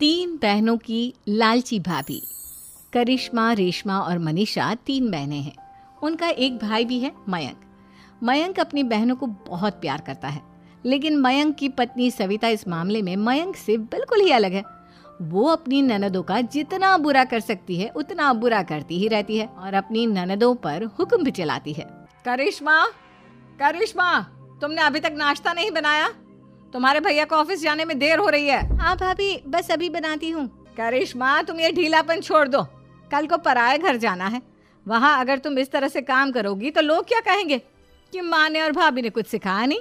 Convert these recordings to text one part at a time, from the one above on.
तीन बहनों की लालची भाभी। करिश्मा, रेशमा और मनीषा तीन बहनें हैं। उनका एक भाई भी है, मयंक। मयंक अपनी बहनों को बहुत प्यार करता है, लेकिन मयंक की पत्नी सविता इस मामले में मयंक से बिल्कुल ही अलग है। वो अपनी ननदों का जितना बुरा कर सकती है उतना बुरा करती ही रहती है और अपनी ननदों पर हुक्म भी चलाती है। करिश्मा, करिश्मा, तुमने अभी तक नाश्ता नहीं बनाया? तुम्हारे भैया को ऑफिस जाने में देर हो रही है। हाँ भाभी, बस अभी बनाती हूँ। करिश्मा, तुम ये ढीलापन छोड़ दो। कल को पराये घर जाना है। वहाँ अगर तुम इस तरह से काम करोगी तो लोग क्या कहेंगे कि माँ ने और भाभी ने कुछ सिखाया नहीं।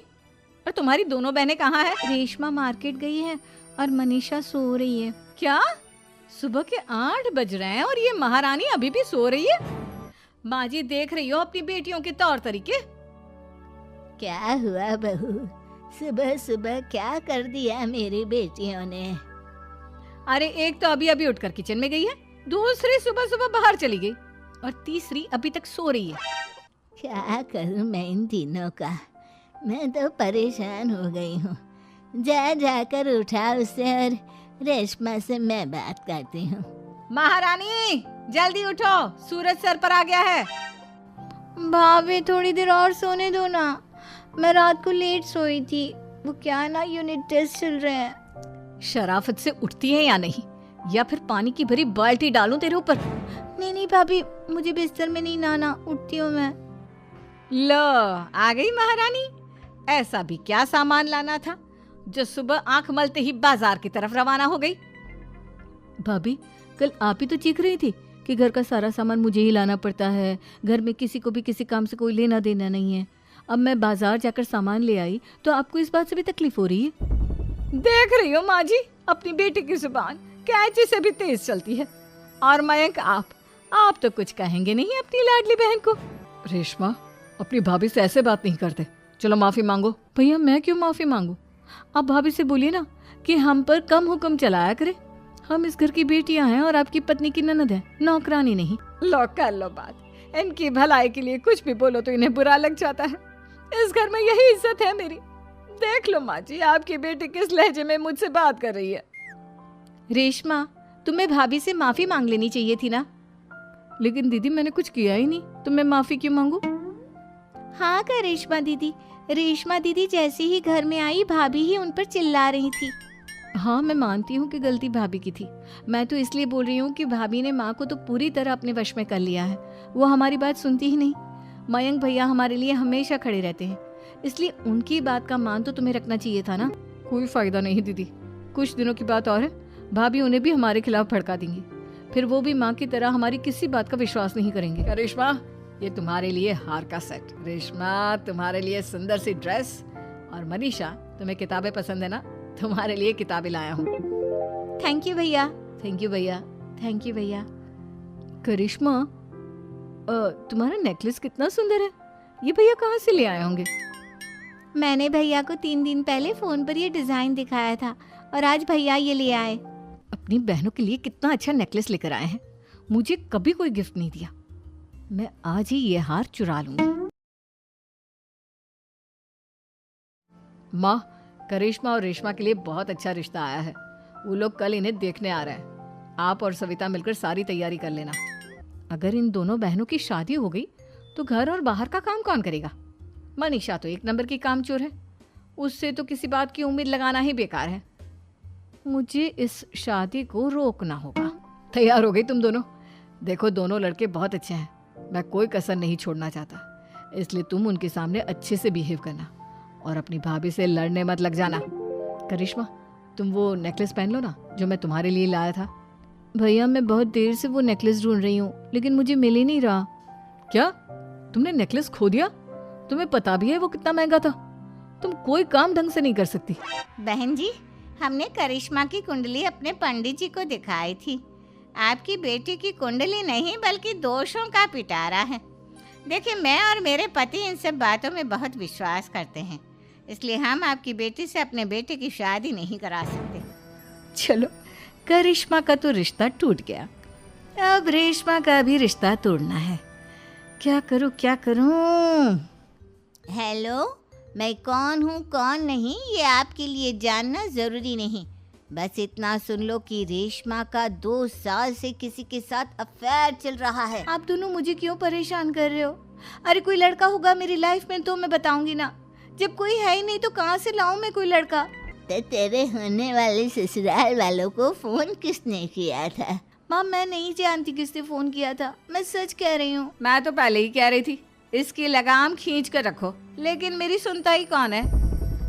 और तुम्हारी दोनों बहनें कहाँ हैं? रेशमा मार्केट गई है और मनीषा सो रही है। क्या? सुबह के 8 बज रहे हैं और ये महारानी अभी भी सो रही है? माँ जी, देख रही हो अपनी बेटियों के तौर तरीके? क्या हुआ बहू, सुबह सुबह क्या कर दिया मेरी बेटियों ने? अरे एक तो अभी अभी उठकर किचन में गई है, दूसरी सुबह सुबह बाहर चली गई और तीसरी अभी तक सो रही है। क्या करूं मैं इन तीनों का, मैं तो परेशान हो गई हूँ। जा जाकर उठा उसे और रेशमा से मैं बात करती हूँ। महारानी जल्दी उठो, सूरज सर पर आ गया है। भाभी थोड़ी देर और सोने दो ना, मैं रात को लेट सोई थी। वो क्या ना, यूनिट टेस्ट चल रहे हैं। शराफत से उठती है या नहीं, या फिर पानी की भरी बाल्टी डालूं तेरे ऊपर? नहीं नहीं भाभी, मुझे बिस्तर में नहीं नहाना, उठती हूँ मैं। लो, आ गई महारानी। ऐसा भी क्या सामान लाना था जो सुबह आंख मलते ही बाजार की तरफ रवाना हो गई? भाभी, कल आप ही तो चीख रही थी कि घर का सारा सामान मुझे ही लाना पड़ता है, घर में किसी को भी किसी काम से कोई लेना देना नहीं है। अब मैं बाजार जाकर सामान ले आई तो आपको इस बात से भी तकलीफ हो रही है? देख रही हो माँ जी, अपनी बेटी की जुबान कैंची से भी तेज चलती है। और मयंक, आप तो कुछ कहेंगे नहीं अपनी लाडली बहन को। रेशमा, अपनी भाभी से ऐसे बात नहीं करते। चलो माफी मांगो। भैया, मैं क्यों माफी मांगू? आप भाभी से बोलिए ना कि हम पर कम हुक्म चलाया करे। हम इस घर की बेटियां हैं और आपकी पत्नी की ननद है, नौकरानी नहीं। लो कर लो बात। इनकी भलाई के लिए कुछ भी बोलो तो इन्हें बुरा लग जाता है। इस घर में यही इज्जत है मेरी। देख लो माँ जी, आपकी बेटी किस लहजे में मुझसे बात कर रही है। रेशमा, तुम्हें भाभी से माफी मांग लेनी चाहिए थी ना। लेकिन दीदी, मैंने कुछ किया ही नहीं तो मैं माफी क्यों मांगू? हाँ का रेशमा दीदी जैसे ही घर में आई, भाभी ही उन पर चिल्ला रही थी। हाँ, मैं मानती हूँ कि गलती भाभी की थी। मैं तो इसलिए बोल रही हूँ कि भाभी ने माँ को तो पूरी तरह अपने वश में कर लिया है। वो हमारी बात सुनती ही नहीं। मयंक भैया हमारे लिए हमेशा खड़े रहते हैं, इसलिए उनकी बात का मान तो तुम्हें रखना चाहिए था ना। कोई फायदा नहीं दीदी, कुछ दिनों की बात और है, भाभी उन्हें भी हमारे खिलाफ भड़का देंगी। फिर वो भी माँ की तरह हमारी किसी बात का विश्वास नहीं करेंगे। रेशमा, ये तुम्हारे लिए हार का सेट। रेशमा, तुम्हारे लिए सुंदर सी ड्रेस। और मनीषा, तुम्हें किताबें पसंद है ना, तुम्हारे लिए किताबें लाया हूँ। थैंक यू भैया। थैंक यू भैया। थैंक यू भैया। करिश्मा, तुम्हारा नेकलेस कितना सुंदर है। ये भैया कहाँ से ले आए होंगे? मैंने भैया को 3 दिन पहले फोन पर ये डिजाइन दिखाया था और आज भैया ये ले आए। अपनी बहनों के लिए कितना अच्छा नेकलेस लेकर आए हैं। मुझे कभी कोई गिफ्ट नहीं दिया। मैं आज ही ये हार चुरा लूंगी। माँ, करिश्मा और रेशमा के लिए बहुत अच्छा रिश्ता आया है। वो लोग कल इन्हें देखने आ रहे हैं। आप और सविता मिलकर सारी तैयारी कर लेना। अगर इन दोनों बहनों की शादी हो गई तो घर और बाहर का काम कौन करेगा? मनीषा तो एक नंबर की कामचोर है, उससे तो किसी बात की उम्मीद लगाना ही बेकार है। मुझे इस शादी को रोकना होगा। तैयार हो गई तुम दोनों? देखो, दोनों लड़के बहुत अच्छे हैं, मैं कोई कसर नहीं छोड़ना चाहता, इसलिए तुम उनके सामने अच्छे से बिहेव करना और अपनी भाभी से लड़ने मत लग जाना। करिश्मा, तुम वो नेकलेस पहन लो ना जो मैं तुम्हारे लिए लाया था। भैया, मैं बहुत देर से वो नेकलेस ढूंढ रही हूँ, लेकिन मुझे मिल ही नहीं रहा। क्या? तुमने नेकलेस खो दिया? तुम्हें पता भी है वो कितना महंगा था? तुम कोई काम ढंग से नहीं कर सकती। बहन जी, हमने करिश्मा की कुंडली अपने पंडित जी को दिखाई थी। आपकी बेटी की कुंडली नहीं बल्कि दोषों का पिटारा है। देखिए, मैं और मेरे पति इन सब बातों में बहुत विश्वास करते हैं, इसलिए हम आपकी बेटी से अपने बेटे की शादी नहीं करा सकते। चलो, करिश्मा का तो रिश्ता टूट गया, अब रेशमा का भी रिश्ता तोड़ना है। क्या करूं? हेलो, मैं कौन हूँ कौन नहीं ये आपके लिए जानना ज़रूरी नहीं। बस इतना सुन लो कि रेशमा का 2 साल से किसी के साथ अफेयर चल रहा है। आप दोनों मुझे क्यों परेशान कर रहे हो? अरे कोई लड़का होगा मेरी लाइफ में तो मैं बताऊंगी ना। जब कोई है ही नहीं तो कहाँ से लाऊं मैं कोई लड़का? तो तेरे होने वाले ससुराल वालों को फोन किसने किया था? माँ मैं नहीं जानती किसने फोन किया था, मैं सच कह रही हूँ। मैं तो पहले ही कह रही थी इसकी लगाम खींच कर रखो, लेकिन मेरी सुनता ही कौन है।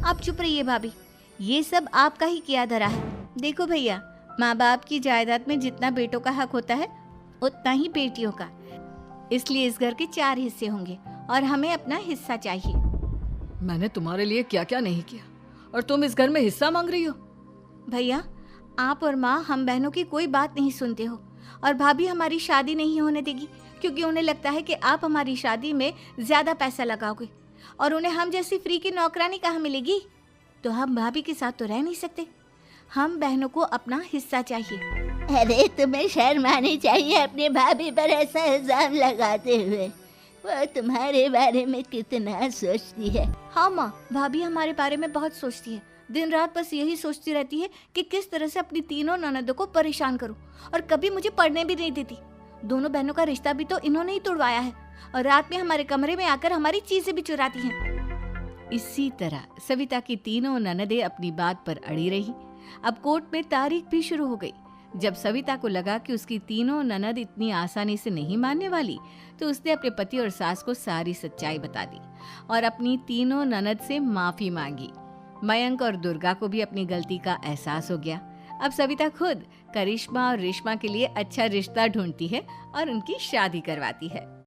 आप चुप रहिए भाभी, ये सब आपका ही किया धरा है। देखो भैया, माँ बाप की जायदाद में जितना बेटों का हक होता है उतना ही बेटियों का, इसलिए इस घर के 4 हिस्से होंगे और हमें अपना हिस्सा चाहिए। मैंने तुम्हारे लिए क्या क्या नहीं किया और तुम इस घर में हिस्सा मांग रही हो? भैया, आप और माँ हम बहनों की कोई बात नहीं सुनते हो, और भाभी हमारी शादी नहीं होने देगी क्योंकि उन्हें लगता है कि आप हमारी शादी में ज्यादा पैसा लगाओगे और उन्हें हम जैसी फ्री की नौकरानी कहाँ मिलेगी। तो हम भाभी के साथ तो रह नहीं सकते, हम बहनों को अपना हिस्सा चाहिए। अरे तुम्हें शर्म आनी चाहिए अपने भाभी पर ऐसा इल्जाम लगाते हुए। वो तुम्हारे बारे में कितना सोचती है। हाँ माँ, भाभी हमारे बारे में बहुत सोचती है, दिन रात बस यही सोचती रहती है कि किस तरह से अपनी तीनों ननदों को परेशान करूं, और कभी मुझे पढ़ने भी नहीं देती। दोनों बहनों का रिश्ता भी तो इन्होंने ही तोड़वाया है, और रात में हमारे कमरे में आकर हमारी चीजें भी चुराती हैं। इसी तरह सविता की तीनों ननदें अपनी बात पर अड़ी रही। अब कोर्ट में तारीख भी शुरू हो गई। जब सविता को लगा कि उसकी तीनों ननद इतनी आसानी से नहीं मानने वाली, तो उसने अपने पति और सास को सारी सच्चाई बता दी और अपनी तीनों ननद से माफी मांगी। मयंक और दुर्गा को भी अपनी गलती का एहसास हो गया। अब सविता खुद करिश्मा और रेशमा के लिए अच्छा रिश्ता ढूंढती है और उनकी शादी करवाती है।